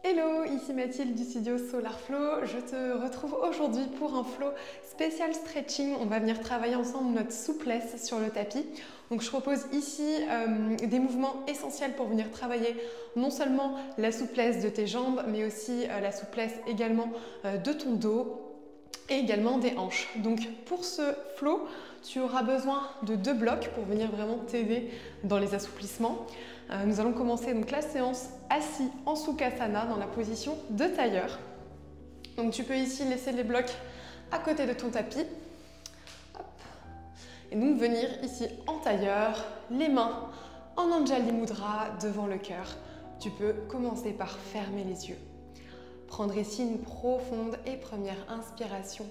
Hello, ici Mathilde du studio Solar Flow. Je te retrouve aujourd'hui pour un flow spécial stretching. On va venir travailler ensemble notre souplesse sur le tapis. Donc je propose ici des mouvements essentiels pour venir travailler non seulement la souplesse de tes jambes, mais aussi la souplesse également de ton dos et également des hanches. Donc pour ce flow, tu auras besoin de 2 blocs pour venir vraiment t'aider dans les assouplissements. Nous allons commencer donc la séance assis en Sukhasana dans la position de tailleur. Donc tu peux ici laisser les blocs à côté de ton tapis. Hop. Et donc venir ici en tailleur, les mains en Anjali Mudra devant le cœur. Tu peux commencer par fermer les yeux. Prendre ici une profonde et première inspiration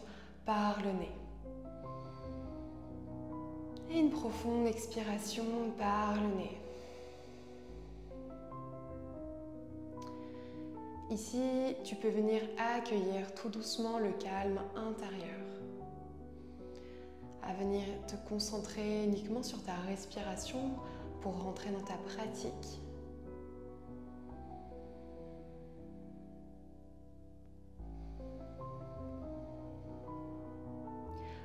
par le nez. Et une profonde expiration par le nez. Ici, tu peux venir accueillir tout doucement le calme intérieur. À venir te concentrer uniquement sur ta respiration pour rentrer dans ta pratique.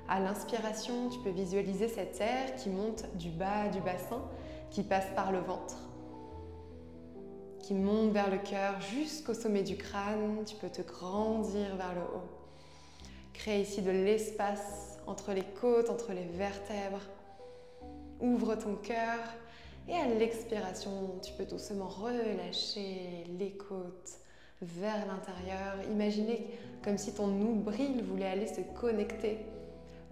À l'inspiration, tu peux visualiser cet air qui monte du bas du bassin, qui passe par le ventre, qui monte vers le cœur jusqu'au sommet du crâne. Tu peux te grandir vers le haut. Crée ici de l'espace entre les côtes, entre les vertèbres. Ouvre ton cœur et à l'expiration, tu peux doucement relâcher les côtes vers l'intérieur. Imaginez comme si ton nombril voulait aller se connecter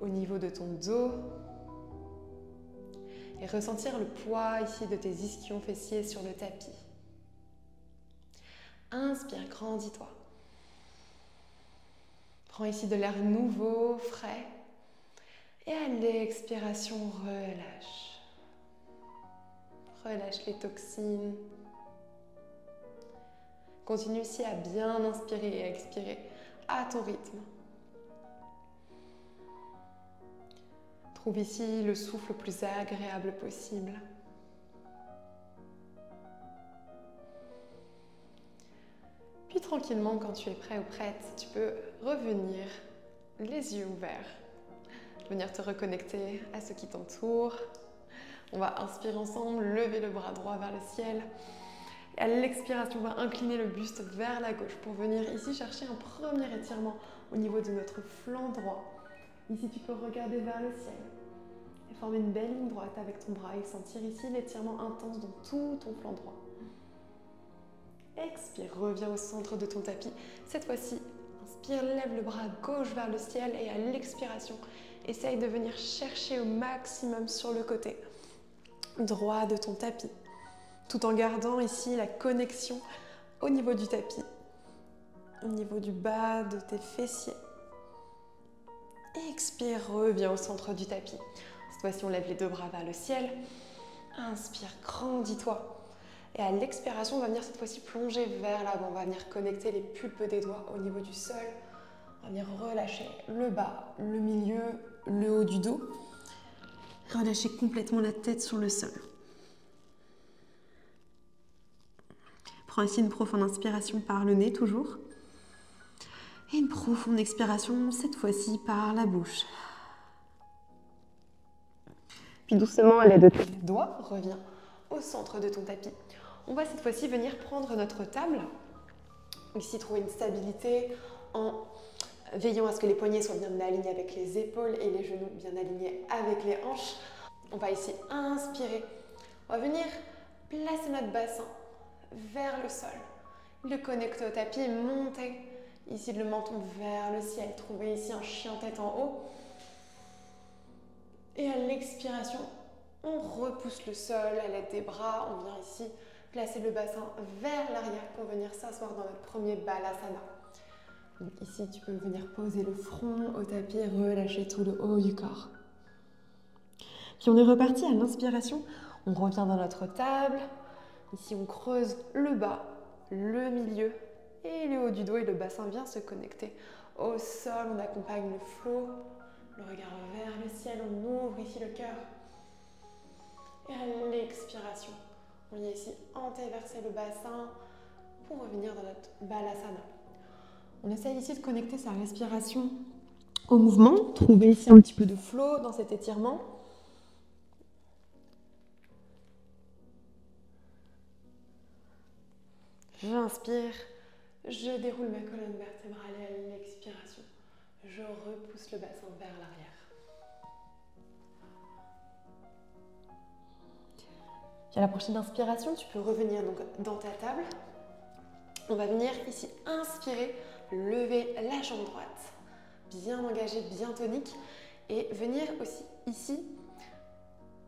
au niveau de ton dos et ressentir le poids ici de tes ischions fessiers sur le tapis. Inspire, grandis-toi. Prends ici de l'air nouveau, frais. Et à l'expiration, relâche. Relâche les toxines. Continue ici à bien inspirer et à expirer à ton rythme. Trouve ici le souffle le plus agréable possible. Puis tranquillement, quand tu es prêt ou prête, tu peux revenir les yeux ouverts. Venir te reconnecter à ce qui t'entoure. On va inspirer ensemble, lever le bras droit vers le ciel. Et à l'expiration, on va incliner le buste vers la gauche pour venir ici chercher un premier étirement au niveau de notre flanc droit. Ici, tu peux regarder vers le ciel et former une belle ligne droite avec ton bras et sentir ici l'étirement intense dans tout ton flanc droit. Expire, reviens au centre de ton tapis. Cette fois-ci, inspire, lève le bras gauche vers le ciel et à l'expiration, essaye de venir chercher au maximum sur le côté droit de ton tapis, tout en gardant ici la connexion au niveau du tapis, au niveau du bas de tes fessiers. Expire, reviens au centre du tapis. Cette fois-ci, on lève les 2 bras vers le ciel. Inspire, grandis-toi. Et à l'expiration, on va venir cette fois-ci plonger vers l'avant. On va venir connecter les pulpes des doigts au niveau du sol. On va venir relâcher le bas, le milieu, le haut du dos. Relâcher complètement la tête sur le sol. Prends ici une profonde inspiration par le nez, toujours. Et une profonde expiration, cette fois-ci par la bouche. Puis doucement, à l'aide de tes doigts, reviens au centre de ton tapis. On va cette fois-ci venir prendre notre table. Ici, trouver une stabilité en veillant à ce que les poignets soient bien alignés avec les épaules et les genoux bien alignés avec les hanches. On va ici inspirer. On va venir placer notre bassin vers le sol. Le connecter au tapis et monter ici le menton vers le ciel. Trouver ici un chien tête en haut. Et à l'expiration, on repousse le sol à l'aide des bras. On vient ici placer le bassin vers l'arrière pour venir s'asseoir dans notre premier Balasana. Donc ici, tu peux venir poser le front au tapis et relâcher tout le haut du corps. Puis on est reparti à l'inspiration. On revient dans notre table. Ici, on creuse le bas, le milieu et le haut du dos et le bassin vient se connecter au sol. On accompagne le flow, le regard vers le ciel. On ouvre ici le cœur. Et à l'expiration, on vient ici antéverser le bassin, pour revenir dans notre Balasana. On essaye ici de connecter sa respiration au mouvement, trouver ici un petit peu de flow dans cet étirement. J'inspire, je déroule ma colonne vertébrale et à l'expiration, je repousse le bassin vers l'arrière. Puis à la prochaine inspiration, tu peux revenir donc dans ta table. On va venir ici inspirer, lever la jambe droite, bien engagée, bien tonique, et venir aussi ici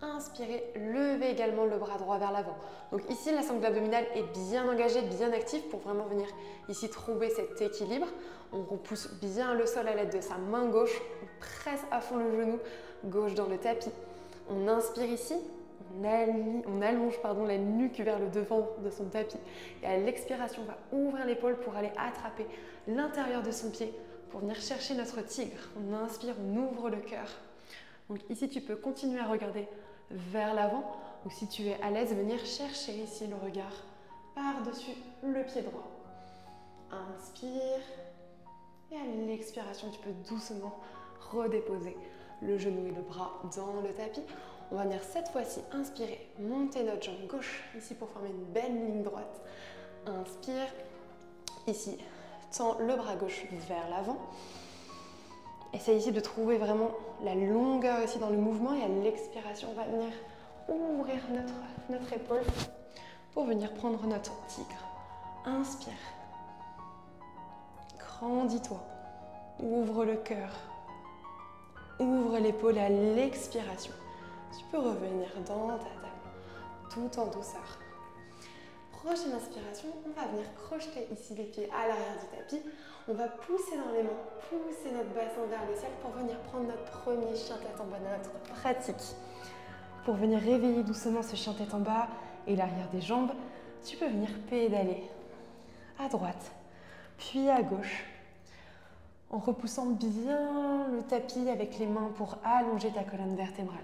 inspirer, lever également le bras droit vers l'avant. Donc ici, la sangle abdominale est bien engagée, bien active pour vraiment venir ici trouver cet équilibre. On repousse bien le sol à l'aide de sa main gauche, on presse à fond le genou gauche dans le tapis. On inspire ici, on allonge la nuque vers le devant de son tapis. Et à l'expiration, on va ouvrir l'épaule pour aller attraper l'intérieur de son pied pour venir chercher notre tigre. On inspire, on ouvre le cœur. Donc ici, tu peux continuer à regarder vers l'avant ou si tu es à l'aise, venir chercher ici le regard par-dessus le pied droit. Inspire et à l'expiration, tu peux doucement redéposer le genou et le bras dans le tapis. On va venir cette fois-ci inspirer, monter notre jambe gauche ici pour former une belle ligne droite. Inspire, ici, tends le bras gauche vers l'avant. Essaye ici de trouver vraiment la longueur ici dans le mouvement et à l'expiration, on va venir ouvrir notre épaule pour venir prendre notre tigre. Inspire. Grandis-toi. Ouvre le cœur. Ouvre l'épaule à l'expiration. Tu peux revenir dans ta table tout en douceur. Prochaine inspiration, on va venir crocheter ici les pieds à l'arrière du tapis. On va pousser dans les mains, pousser notre bassin vers le ciel pour venir prendre notre premier chien tête en bas dans notre pratique. Pour venir réveiller doucement ce chien tête en bas et l'arrière des jambes, tu peux venir pédaler à droite, puis à gauche, en repoussant bien le tapis avec les mains pour allonger ta colonne vertébrale.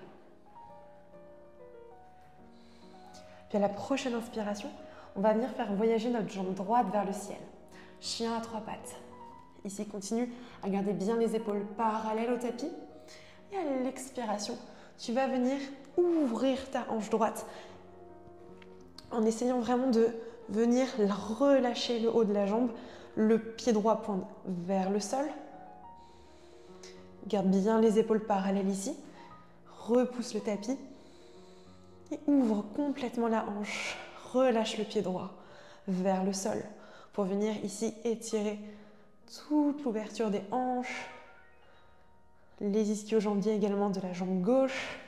Puis à la prochaine inspiration, on va venir faire voyager notre jambe droite vers le ciel. Chien à trois pattes. Ici, continue à garder bien les épaules parallèles au tapis. Et à l'expiration, tu vas venir ouvrir ta hanche droite en essayant vraiment de venir relâcher le haut de la jambe. Le pied droit pointe vers le sol. Garde bien les épaules parallèles ici. Repousse le tapis. Et ouvre complètement la hanche. Relâche le pied droit vers le sol pour venir ici étirer toute l'ouverture des hanches, les ischio-jambiers également de la jambe gauche.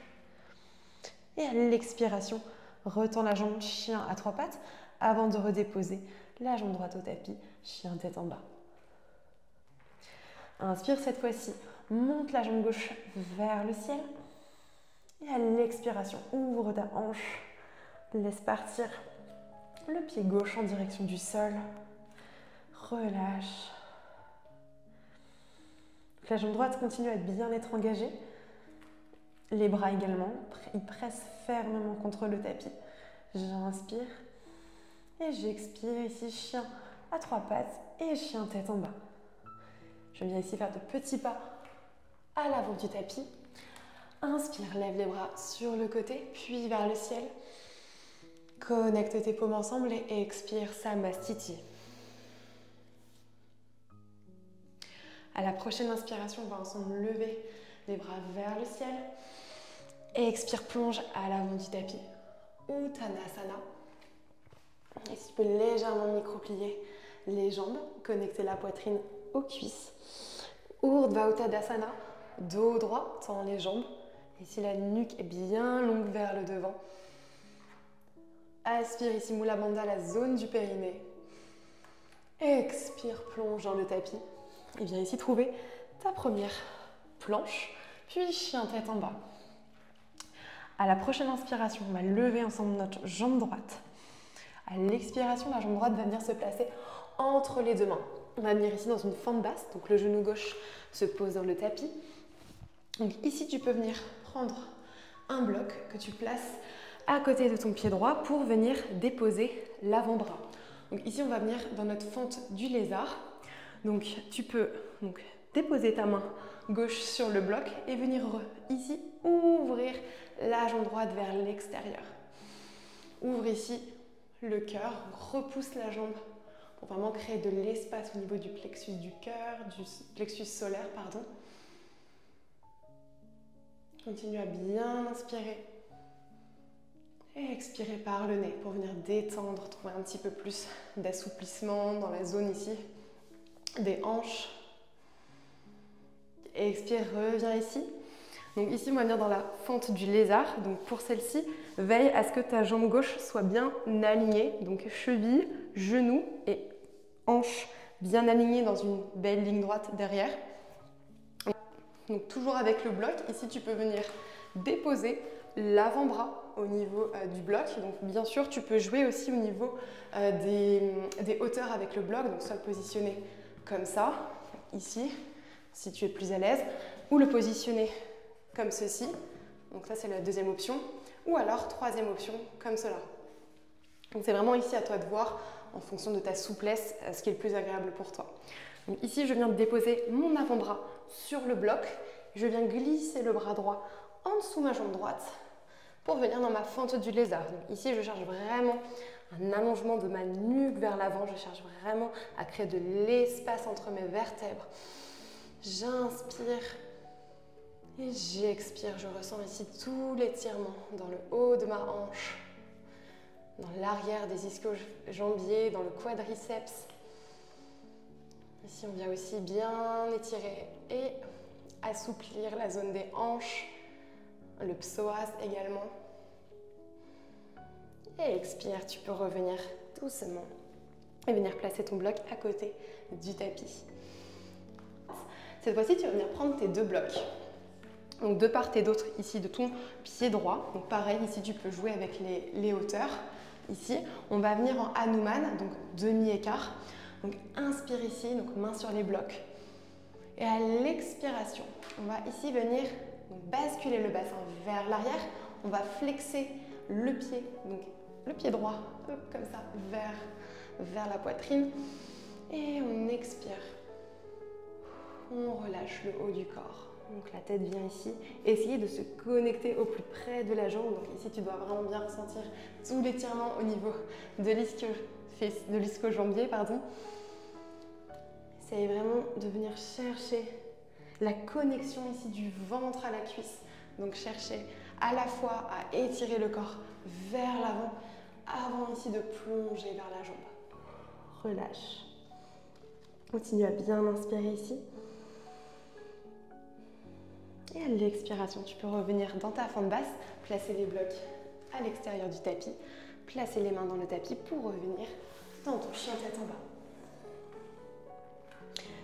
Et à l'expiration, retends la jambe chien à trois pattes avant de redéposer la jambe droite au tapis, chien tête en bas. Inspire cette fois-ci, monte la jambe gauche vers le ciel. Et à l'expiration, ouvre ta hanche, laisse partir le pied gauche en direction du sol. Relâche. La jambe droite continue à bien être engagée. Les bras également, ils pressent fermement contre le tapis. J'inspire et j'expire ici, chien à trois pattes et chien tête en bas. Je viens ici faire de petits pas à l'avant du tapis. Inspire, lève les bras sur le côté, puis vers le ciel. Connecte tes paumes ensemble et expire Samastiti. À la prochaine inspiration, on va ensemble lever les bras vers le ciel. Et expire, plonge à l'avant du tapis. Uttanasana. Et si tu peux légèrement micro-plier les jambes, connecter la poitrine aux cuisses. Urdhva Uttanasana, dos droit, tends les jambes. Ici, la nuque est bien longue vers le devant. Aspire ici, Mula Bandha, la zone du périnée. Expire, plonge dans le tapis. Et viens ici trouver ta première planche, puis chien tête en bas. À la prochaine inspiration, on va lever ensemble notre jambe droite. À l'expiration, la jambe droite va venir se placer entre les deux mains. On va venir ici dans une fente basse, donc le genou gauche se pose dans le tapis. Donc ici, tu peux venir prendre un bloc que tu places à côté de ton pied droit pour venir déposer l'avant-bras. Donc ici, on va venir dans notre fente du lézard. Donc tu peux déposer ta main gauche sur le bloc et venir ici ouvrir la jambe droite vers l'extérieur. Ouvre ici le cœur, repousse la jambe pour vraiment créer de l'espace au niveau du plexus du cœur, du plexus solaire, pardon. Continue à bien inspirer et expirer par le nez pour venir détendre, trouver un petit peu plus d'assouplissement dans la zone ici des hanches. Et expire, reviens ici. Donc ici, on va venir dans la fente du lézard. Donc pour celle-ci, veille à ce que ta jambe gauche soit bien alignée. Donc cheville, genou et hanche bien alignées dans une belle ligne droite derrière. Donc toujours avec le bloc, ici tu peux venir déposer l'avant-bras au niveau du bloc. Donc bien sûr, tu peux jouer aussi au niveau des hauteurs avec le bloc. Donc soit le positionner comme ça, ici, si tu es plus à l'aise, ou le positionner comme ceci. Donc ça, c'est la deuxième option. Ou alors, troisième option, comme cela. Donc c'est vraiment ici à toi de voir, en fonction de ta souplesse, ce qui est le plus agréable pour toi. Donc ici, je viens de déposer mon avant-bras sur le bloc. Je viens glisser le bras droit en dessous de ma jambe droite pour venir dans ma fente du lézard. Donc ici, je cherche vraiment un allongement de ma nuque vers l'avant. Je cherche vraiment à créer de l'espace entre mes vertèbres. J'inspire et j'expire. Je ressens ici tout l'étirement dans le haut de ma hanche, dans l'arrière des ischio-jambiers, dans le quadriceps. Ici, on vient aussi bien étirer et assouplir la zone des hanches, le psoas également. Et expire, tu peux revenir doucement et venir placer ton bloc à côté du tapis. Cette fois-ci, tu vas venir prendre tes deux blocs. Donc de part et d'autre ici de ton pied droit. Donc pareil, ici tu peux jouer avec les hauteurs. Ici, on va venir en Hanuman, donc demi-écart. Donc inspire ici, donc main sur les blocs. Et à l'expiration, on va ici venir basculer le bassin vers l'arrière. On va flexer le pied, donc le pied droit, comme ça, vers la poitrine. Et on expire. On relâche le haut du corps. Donc la tête vient ici. Essayez de se connecter au plus près de la jambe. Donc ici, tu dois vraiment bien ressentir tout l'étirement au niveau de l'ischio-jambier, pardon. Essayez vraiment de venir chercher la connexion ici du ventre à la cuisse. Donc cherchez à la fois à étirer le corps vers l'avant, avant ici de plonger vers la jambe. Relâche. Continue à bien inspirer ici. Et à l'expiration, tu peux revenir dans ta fente basse, placer les blocs à l'extérieur du tapis, placer les mains dans le tapis pour revenir dans ton chien tête en bas.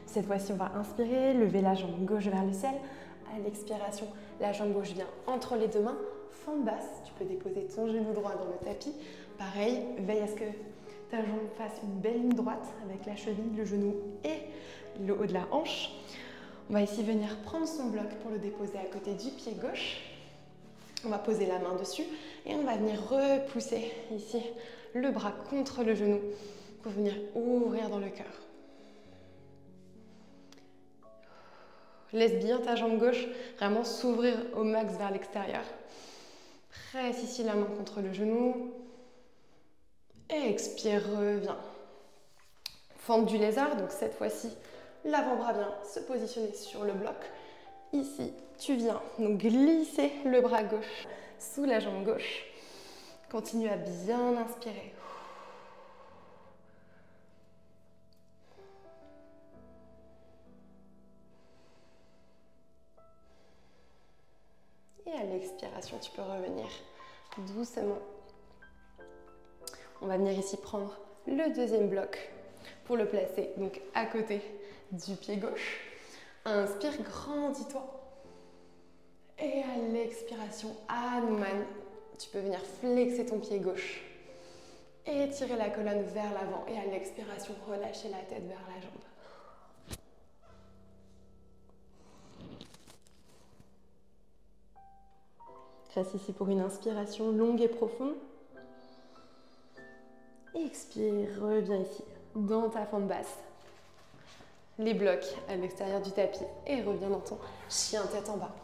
Cette fois-ci, on va inspirer, lever la jambe gauche vers le ciel. À l'expiration, la jambe gauche vient entre les deux mains, fente basse. Tu peux déposer ton genou droit dans le tapis. Pareil, veille à ce que ta jambe fasse une belle ligne droite avec la cheville, le genou et le haut de la hanche. On va ici venir prendre son bloc pour le déposer à côté du pied gauche. On va poser la main dessus et on va venir repousser ici le bras contre le genou pour venir ouvrir dans le cœur. Laisse bien ta jambe gauche vraiment s'ouvrir au max vers l'extérieur. Presse ici la main contre le genou. Et expire, reviens. Fente du lézard, donc cette fois-ci, l'avant-bras vient se positionner sur le bloc. Ici, tu viens donc glisser le bras gauche sous la jambe gauche. Continue à bien inspirer. Et à l'expiration, tu peux revenir doucement. On va venir ici prendre le deuxième bloc pour le placer donc à côté du pied gauche. Inspire, grandis-toi. Et à l'expiration, Hanuman, tu peux venir flexer ton pied gauche. Étirer la colonne vers l'avant et à l'expiration, relâcher la tête vers la jambe. Reste ici pour une inspiration longue et profonde. Expire, reviens ici, dans ta fente basse. Les blocs à l'extérieur du tapis et reviens dans ton chien tête en bas.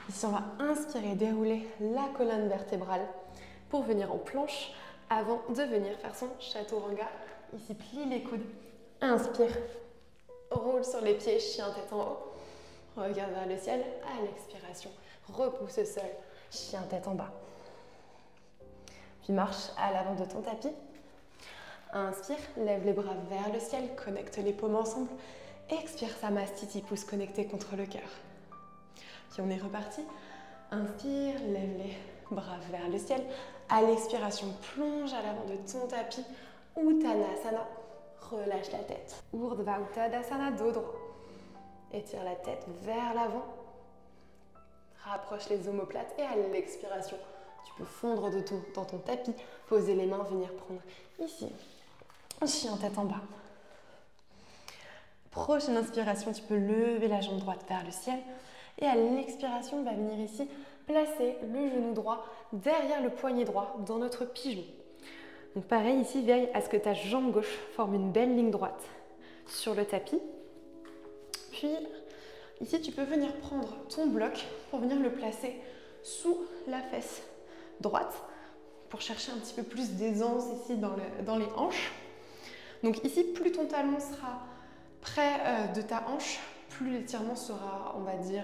Ici, on va inspirer, dérouler la colonne vertébrale pour venir en planche avant de venir faire son chaturanga. Ici, plie les coudes. Inspire, roule sur les pieds, chien tête en haut. Regarde vers le ciel. À l'expiration, repousse au sol, chien tête en bas. Puis marche à l'avant de ton tapis. Inspire, lève les bras vers le ciel, connecte les paumes ensemble. Expire, Samastiti, pouce connecté contre le cœur. Puis on est reparti. Inspire, lève les bras vers le ciel. À l'expiration, plonge à l'avant de ton tapis. Uttanasana, relâche la tête. Urdhva Uttanasana, dos droit. Étire la tête vers l'avant. Rapproche les omoplates et à l'expiration, tu peux fondre dans ton tapis, poser les mains, venir prendre ici. Chien tête en bas. Prochaine inspiration, tu peux lever la jambe droite vers le ciel. Et à l'expiration, on va venir ici placer le genou droit derrière le poignet droit dans notre pigeon. Donc pareil, ici, veille à ce que ta jambe gauche forme une belle ligne droite sur le tapis. Puis ici, tu peux venir prendre ton bloc pour venir le placer sous la fesse droite pour chercher un petit peu plus d'aisance ici dans les hanches. Donc ici, plus ton talon sera près de ta hanche, plus l'étirement sera, on va dire,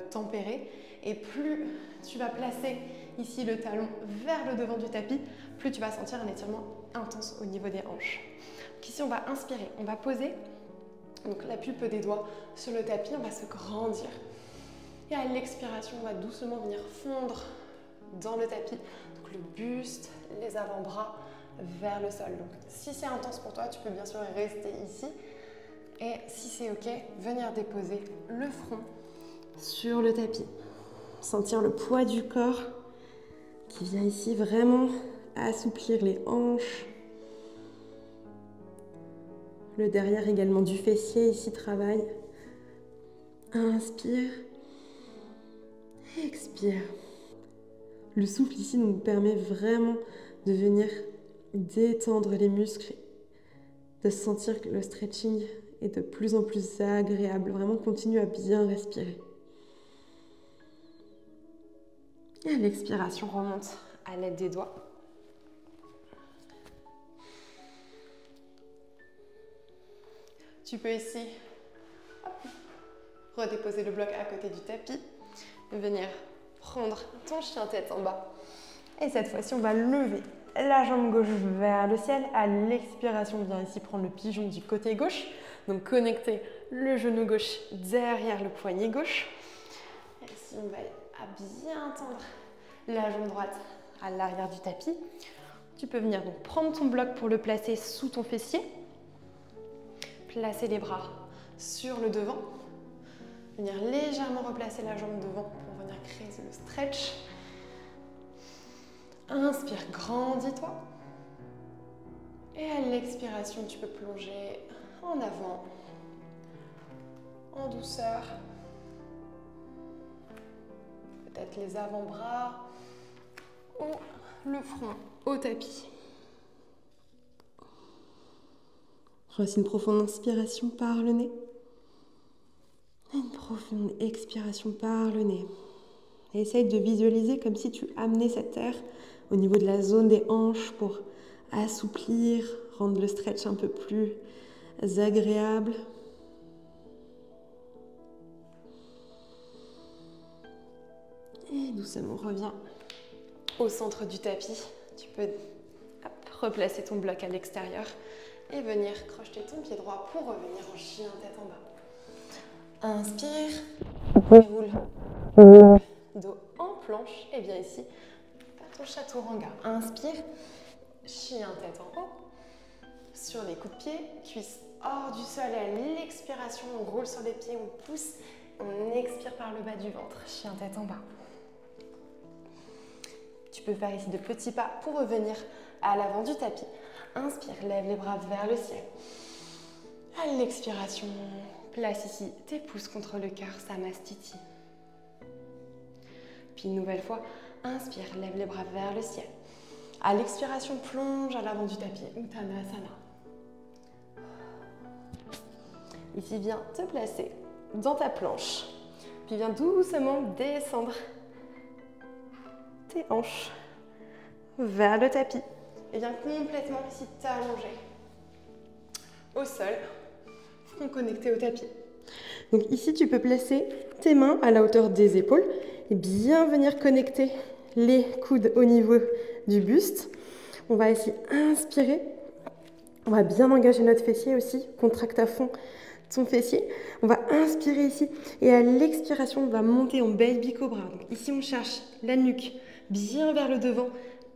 tempéré. Et plus tu vas placer ici le talon vers le devant du tapis, plus tu vas sentir un étirement intense au niveau des hanches. Donc ici, on va inspirer, on va poser donc, la pulpe des doigts sur le tapis, on va se grandir. Et à l'expiration, on va doucement venir fondre dans le tapis. Donc le buste, les avant-bras vers le sol. Donc si c'est intense pour toi, tu peux bien sûr rester ici. Et si c'est ok, venir déposer le front sur le tapis. Sentir le poids du corps qui vient ici vraiment assouplir les hanches. Le derrière également du fessier ici travaille. Inspire. Expire. Le souffle ici nous permet vraiment de venir détendre les muscles, de sentir que le stretching est de plus en plus agréable. Vraiment, continue à bien respirer. Et à l'expiration, remonte à l'aide des doigts. Tu peux ici redéposer le bloc à côté du tapis, venir prendre ton chien tête en bas. Et cette fois-ci, on va lever la jambe gauche vers le ciel. À l'expiration, on vient ici prendre le pigeon du côté gauche. Donc, connecter le genou gauche derrière le poignet gauche. Et ici, on va bien tendre la jambe droite à l'arrière du tapis. Tu peux venir donc prendre ton bloc pour le placer sous ton fessier. Placer les bras sur le devant. Venir légèrement replacer la jambe devant pour venir créer le stretch. Inspire, grandis-toi. Et à l'expiration, tu peux plonger en avant, en douceur. Peut-être les avant-bras ou le front au tapis. Voici une profonde inspiration par le nez. Et une profonde expiration par le nez. Et essaye de visualiser comme si tu amenais cette air au niveau de la zone des hanches pour assouplir, rendre le stretch un peu plus agréable. Et doucement, reviens au centre du tapis. Tu peux replacer ton bloc à l'extérieur et venir crocheter ton pied droit pour revenir en chien tête en bas. Inspire, déroule, dos en planche et viens ici, faire ton chaturanga. Inspire, chien tête en haut, sur les coups de pied, cuisses hors du sol et à l'expiration, on roule sur les pieds, on pousse, on expire par le bas du ventre, chien tête en bas. Tu peux faire ici de petits pas pour revenir à l'avant du tapis. Inspire, lève les bras vers le ciel. À l'expiration, place ici tes pouces contre le cœur, Samastiti. Puis une nouvelle fois, inspire, lève les bras vers le ciel. À l'expiration, plonge à l'avant du tapis, Uttanasana. Ici, viens te placer dans ta planche. Puis viens doucement descendre tes hanches vers le tapis. Et viens complètement ici t'allonger au sol, front connecté au tapis. Donc ici, tu peux placer tes mains à la hauteur des épaules et bien venir connecter les coudes au niveau du buste. On va ici inspirer. On va bien engager notre fessier aussi. Contracte à fond ton fessier. On va inspirer ici. Et à l'expiration, on va monter en baby cobra. Donc ici, on cherche la nuque bien vers le devant.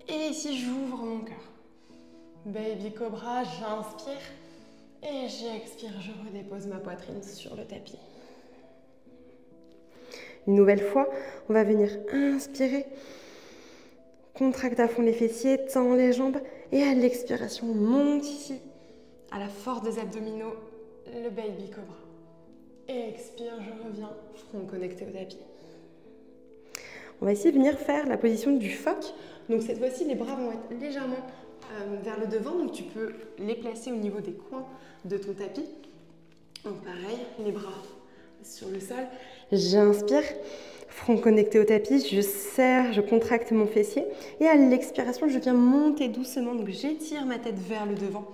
Et ici, j'ouvre mon cœur. Baby cobra, j'inspire. Et j'expire, je redépose ma poitrine sur le tapis. Une nouvelle fois, on va venir inspirer. Contracte à fond les fessiers, tends les jambes. Et à l'expiration, on monte ici. À la force des abdominaux, le baby cobra. Et expire, je reviens, front connecté au tapis. On va ici venir faire la position du phoque. Donc cette fois-ci, les bras vont être légèrement vers le devant. Donc tu peux les placer au niveau des coins de ton tapis. Donc pareil, les bras sur le sol. J'inspire, front connecté au tapis. Je serre, je contracte mon fessier. Et à l'expiration, je viens monter doucement. Donc j'étire ma tête vers le devant.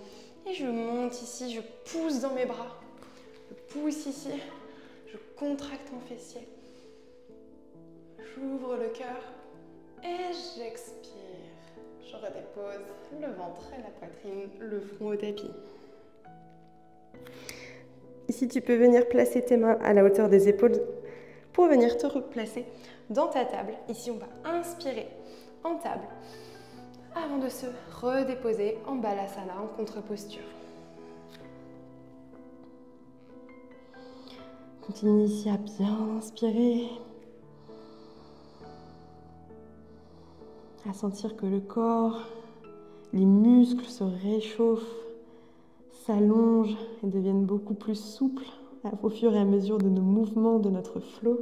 Et je monte ici, je pousse dans mes bras. Je pousse ici, je contracte mon fessier. J'ouvre le cœur et j'expire. Je redépose le ventre et la poitrine, le front au tapis. Ici, tu peux venir placer tes mains à la hauteur des épaules pour venir te replacer dans ta table. Ici, on va inspirer en table avant de se redéposer en balasana, en contre-posture. Continue ici à bien inspirer. À sentir que le corps, les muscles se réchauffent, s'allongent et deviennent beaucoup plus souples au fur et à mesure de nos mouvements, de notre flow.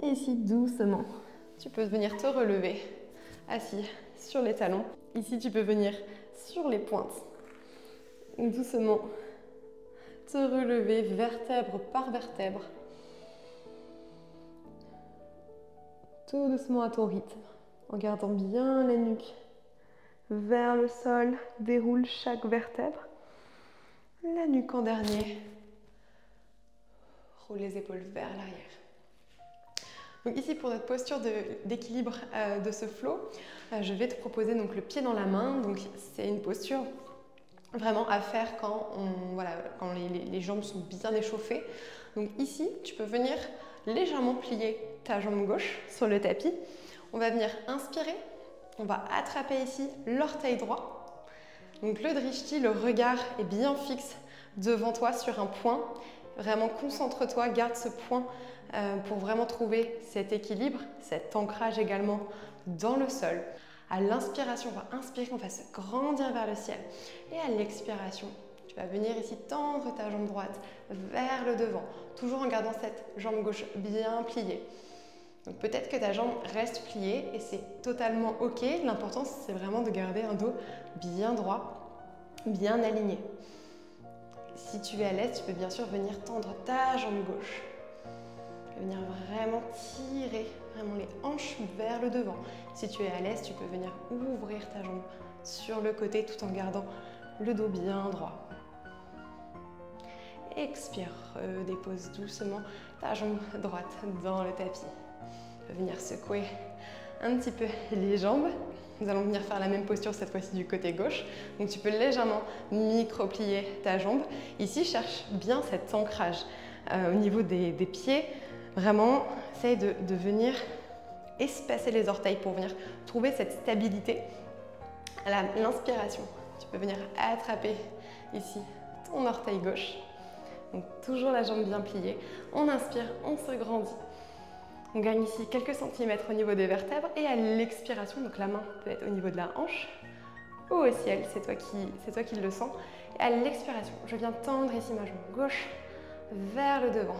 Et ici, doucement, tu peux venir te relever, assis sur les talons. Ici, tu peux venir sur les pointes. Doucement, te relever vertèbre par vertèbre. Tout doucement à ton rythme, en gardant bien la nuque vers le sol. Déroule chaque vertèbre. La nuque en dernier. Roule les épaules vers l'arrière. Donc ici, pour notre posture d'équilibre de ce flow, je vais te proposer donc le pied dans la main. Donc c'est une posture vraiment à faire quand les jambes sont bien échauffées. Donc ici, tu peux venir légèrement plier ta jambe gauche sur le tapis. On va venir inspirer. On va attraper ici l'orteil droit. Donc le drishti, le regard est bien fixe devant toi sur un point. Vraiment concentre-toi, garde ce point pour vraiment trouver cet équilibre, cet ancrage également dans le sol. À l'inspiration, on va inspirer, on va se grandir vers le ciel. Et à l'expiration, tu vas venir ici tendre ta jambe droite vers le devant, toujours en gardant cette jambe gauche bien pliée. Donc peut-être que ta jambe reste pliée et c'est totalement ok. L'important, c'est vraiment de garder un dos bien droit, bien aligné. Si tu es à l'aise, tu peux bien sûr venir tendre ta jambe gauche. Tu peux venir vraiment tirer vraiment les hanches vers le devant. Si tu es à l'aise, tu peux venir ouvrir ta jambe sur le côté tout en gardant le dos bien droit. Expire, dépose doucement ta jambe droite dans le tapis. Tu peux venir secouer un petit peu les jambes. Nous allons venir faire la même posture cette fois-ci du côté gauche. Donc tu peux légèrement micro-plier ta jambe. Ici, cherche bien cet ancrage au niveau des pieds. Vraiment, essaye de venir espacer les orteils pour venir trouver cette stabilité. À l'inspiration, tu peux venir attraper ici ton orteil gauche. Donc toujours la jambe bien pliée. On inspire, on se grandit. On gagne ici quelques centimètres au niveau des vertèbres et à l'expiration, donc la main peut être au niveau de la hanche ou au ciel, c'est toi qui le sens. Et à l'expiration, je viens tendre ici ma jambe gauche vers le devant.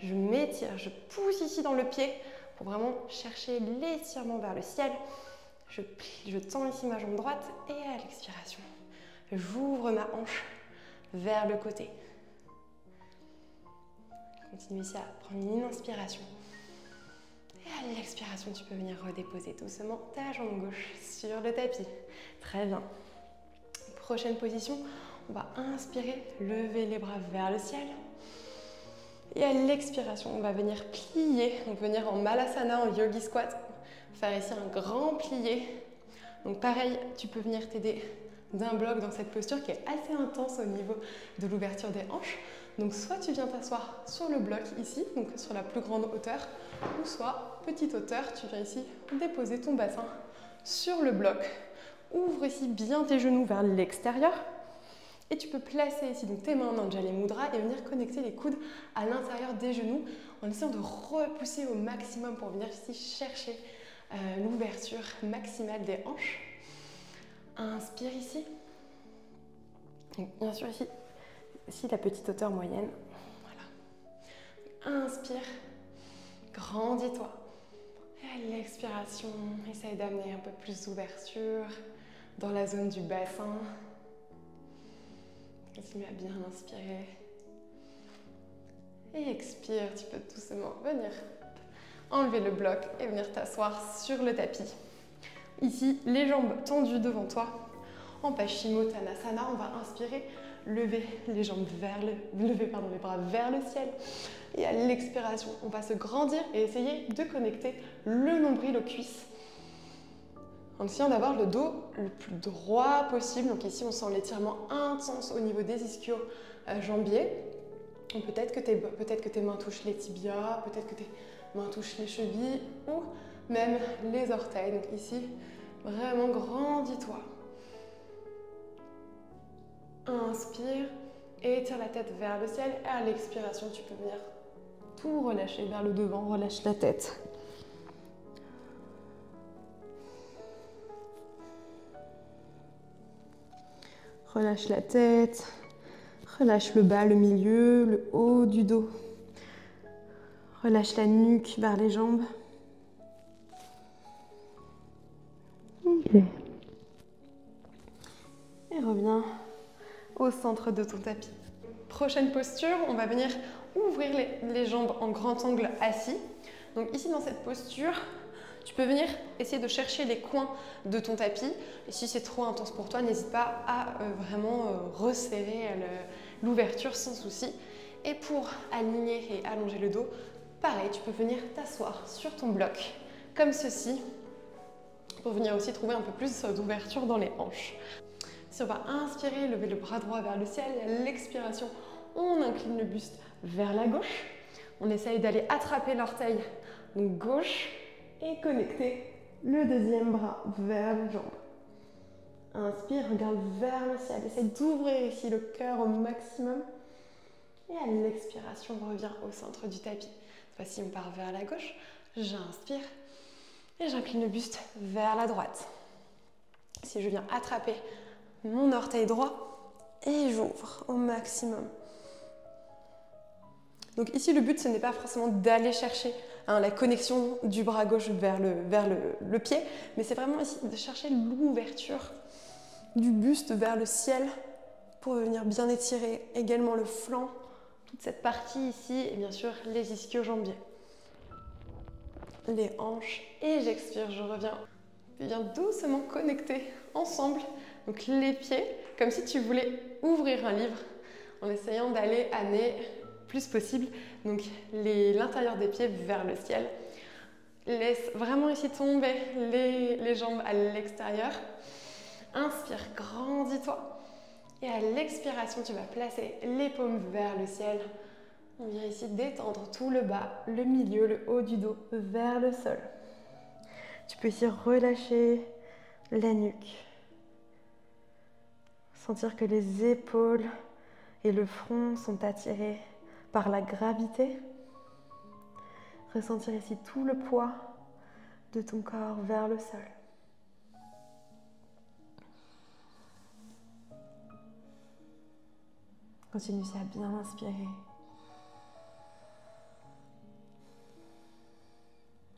Je m'étire, je pousse ici dans le pied pour vraiment chercher l'étirement vers le ciel. Je tends ici ma jambe droite et à l'expiration, j'ouvre ma hanche vers le côté. Continue ici à prendre une inspiration. Et à l'expiration, tu peux venir redéposer doucement ta jambe gauche sur le tapis. Très bien. Prochaine position, on va inspirer, lever les bras vers le ciel. Et à l'expiration, on va venir plier, on va venir en Malasana, en Yogi Squat. Faire ici un grand plié. Donc pareil, tu peux venir t'aider d'un bloc dans cette posture qui est assez intense au niveau de l'ouverture des hanches. Donc soit tu viens t'asseoir sur le bloc ici, donc sur la plus grande hauteur, ou soit petite hauteur, tu viens ici déposer ton bassin sur le bloc. Ouvre ici bien tes genoux vers l'extérieur. Et tu peux placer ici donc tes mains en Anjali Mudra et venir connecter les coudes à l'intérieur des genoux en essayant de repousser au maximum pour venir ici chercher l'ouverture maximale des hanches. Inspire ici. Donc, bien sûr ici la petite hauteur moyenne. Voilà. Inspire, grandis-toi. Et à l'expiration, essaye d'amener un peu plus d'ouverture dans la zone du bassin. Continue à bien inspirer. Et expire, tu peux tout doucement venir enlever le bloc et venir t'asseoir sur le tapis. Ici, les jambes tendues devant toi. En Paschimottanasana, on va inspirer, lever les jambes les bras vers le ciel. Et à l'expiration, on va se grandir et essayer de connecter le nombril aux cuisses. En essayant d'avoir le dos le plus droit possible. Donc ici, on sent l'étirement intense au niveau des ischio-jambiers. Peut-être que tes mains touchent les tibias, peut-être que tes mains touchent les chevilles ou même les orteils. Donc ici, vraiment grandis-toi. Inspire et étire la tête vers le ciel. Et à l'expiration, tu peux venir tout relâcher vers le devant. Relâche la tête. Relâche la tête. Relâche le bas, le milieu, le haut du dos. Relâche la nuque vers les jambes. Ok. Et reviens au centre de ton tapis. Prochaine posture, on va venir ouvrir les jambes en grand angle assis. Donc ici dans cette posture, tu peux venir essayer de chercher les coins de ton tapis. Et si c'est trop intense pour toi, n'hésite pas à vraiment resserrer l'ouverture sans souci. Et pour aligner et allonger le dos, pareil, tu peux venir t'asseoir sur ton bloc, comme ceci, pour venir aussi trouver un peu plus d'ouverture dans les hanches. Si on va inspirer, lever le bras droit vers le ciel, et à l'expiration, on incline le buste vers la gauche. On essaye d'aller attraper l'orteil gauche et connecter le deuxième bras vers la jambe. Inspire, regarde vers le ciel. Essaye d'ouvrir ici le cœur au maximum. Et à l'expiration, on revient au centre du tapis. Cette fois-ci, on part vers la gauche. J'inspire et j'incline le buste vers la droite. Si je viens attraper mon orteil droit et j'ouvre au maximum. Donc ici, le but, ce n'est pas forcément d'aller chercher la connexion du bras gauche vers le pied, mais c'est vraiment ici de chercher l'ouverture du buste vers le ciel pour venir bien étirer également le flanc, toute cette partie ici et bien sûr les ischio-jambiers. Les hanches et j'expire, je reviens. Je viens doucement connecter ensemble donc les pieds comme si tu voulais ouvrir un livre en essayant d'aller amener plus possible donc l'intérieur des pieds vers le ciel. Laisse vraiment ici tomber les jambes à l'extérieur. Inspire, grandis-toi. Et à l'expiration, tu vas placer les paumes vers le ciel. On vient ici détendre tout le bas, le milieu, le haut du dos vers le sol. Tu peux ici relâcher la nuque. Sentir que les épaules et le front sont attirés par la gravité. Ressentir ici tout le poids de ton corps vers le sol. Continue à bien inspirer.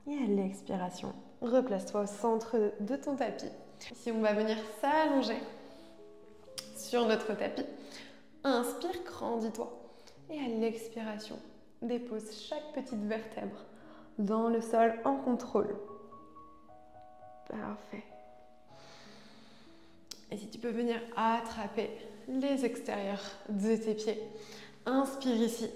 Et l'expiration, replace-toi au centre de ton tapis. Ici, on va venir s'allonger sur notre tapis. Inspire, grandis-toi. Et à l'expiration, dépose chaque petite vertèbre dans le sol en contrôle. Parfait. Et si tu peux venir attraper les extérieurs de tes pieds. Inspire ici.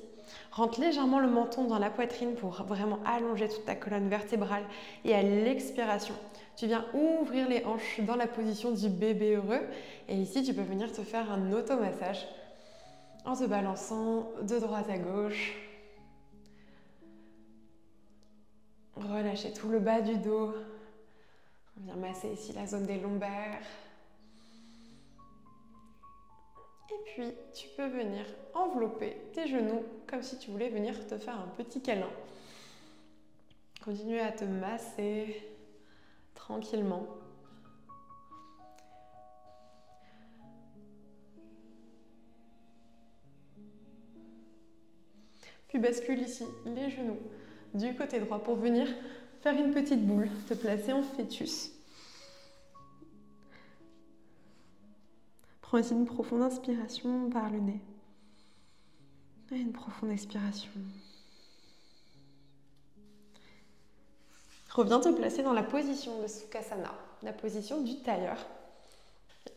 Rentre légèrement le menton dans la poitrine pour vraiment allonger toute ta colonne vertébrale. Et à l'expiration, tu viens ouvrir les hanches dans la position du bébé heureux. Et ici, tu peux venir te faire un automassage en te balançant de droite à gauche. Relâchez tout le bas du dos. On vient masser ici la zone des lombaires. Et puis, tu peux venir envelopper tes genoux comme si tu voulais venir te faire un petit câlin. Continue à te masser tranquillement. Puis bascule ici les genoux du côté droit pour venir faire une petite boule, te placer en fœtus. Prends ici une profonde inspiration par le nez. Et une profonde expiration. Reviens te placer dans la position de Sukhasana, la position du tailleur.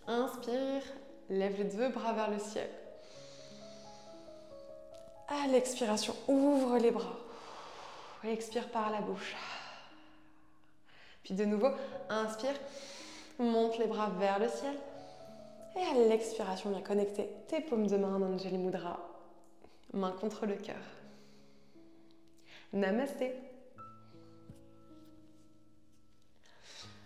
Inspire, lève les deux bras vers le ciel. À l'expiration, ouvre les bras. Expire par la bouche. Puis de nouveau, inspire, monte les bras vers le ciel. Et à l'expiration, viens connecter tes paumes de main dans Anjali Mudra, main contre le cœur. Namasté.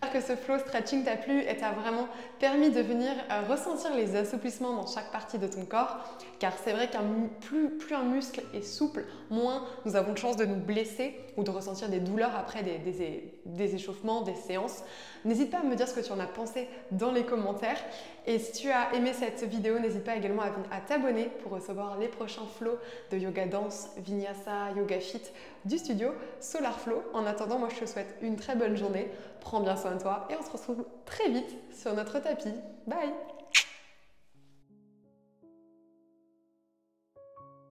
J'espère que ce flow stretching t'a plu et t'a vraiment permis de venir ressentir les assouplissements dans chaque partie de ton corps, car c'est vrai qu'un plus un muscle est souple, moins nous avons de chances de nous blesser ou de ressentir des douleurs après des échauffements, des séances. N'hésite pas à me dire ce que tu en as pensé dans les commentaires. Et si tu as aimé cette vidéo, n'hésite pas également à t'abonner pour recevoir les prochains flows de yoga danse, vinyasa, yoga fit du studio Solar Flow. En attendant, moi je te souhaite une très bonne journée. Prends bien soin de toi et on se retrouve très vite sur notre tapis. Bye!